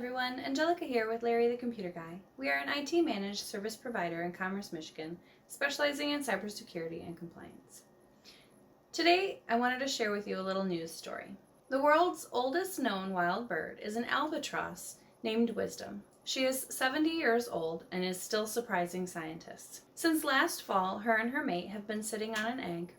everyone, Angelica here with Larry the Computer Guy. We are an IT managed service provider in Commerce, Michigan, specializing in cybersecurity and compliance. Today, I wanted to share with you a little news story. The world's oldest known wild bird is an albatross named Wisdom. She is 70 years old and is still surprising scientists. Since last fall, her and her mate have been sitting on an egg,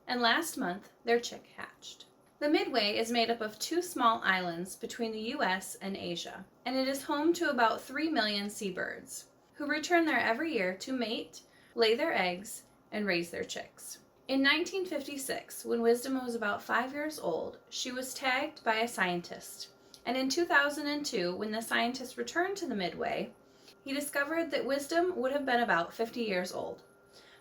and last month, their chick hatched. The Midway is made up of two small islands between the US and Asia, and it is home to about 3 million seabirds, who return there every year to mate, lay their eggs, and raise their chicks. In 1956, when Wisdom was about 5 years old, she was tagged by a scientist, and in 2002, when the scientist returned to the Midway, he discovered that Wisdom would have been about 50 years old.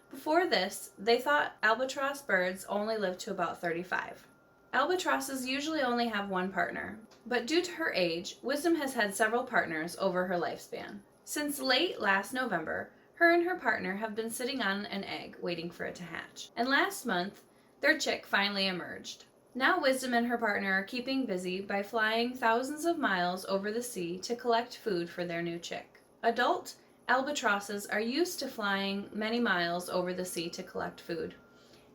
Before this, they thought albatross birds only lived to about 35. Albatrosses usually only have one partner, but due to her age, Wisdom has had several partners over her lifespan. Since late last November, her and her partner have been sitting on an egg waiting for it to hatch, and last month, their chick finally emerged. Now Wisdom and her partner are keeping busy by flying thousands of miles over the sea to collect food for their new chick. Adult albatrosses are used to flying many miles over the sea to collect food,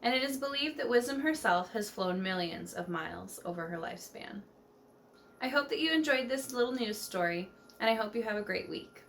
and it is believed that Wisdom herself has flown millions of miles over her lifespan. I hope that you enjoyed this little news story, and I hope you have a great week.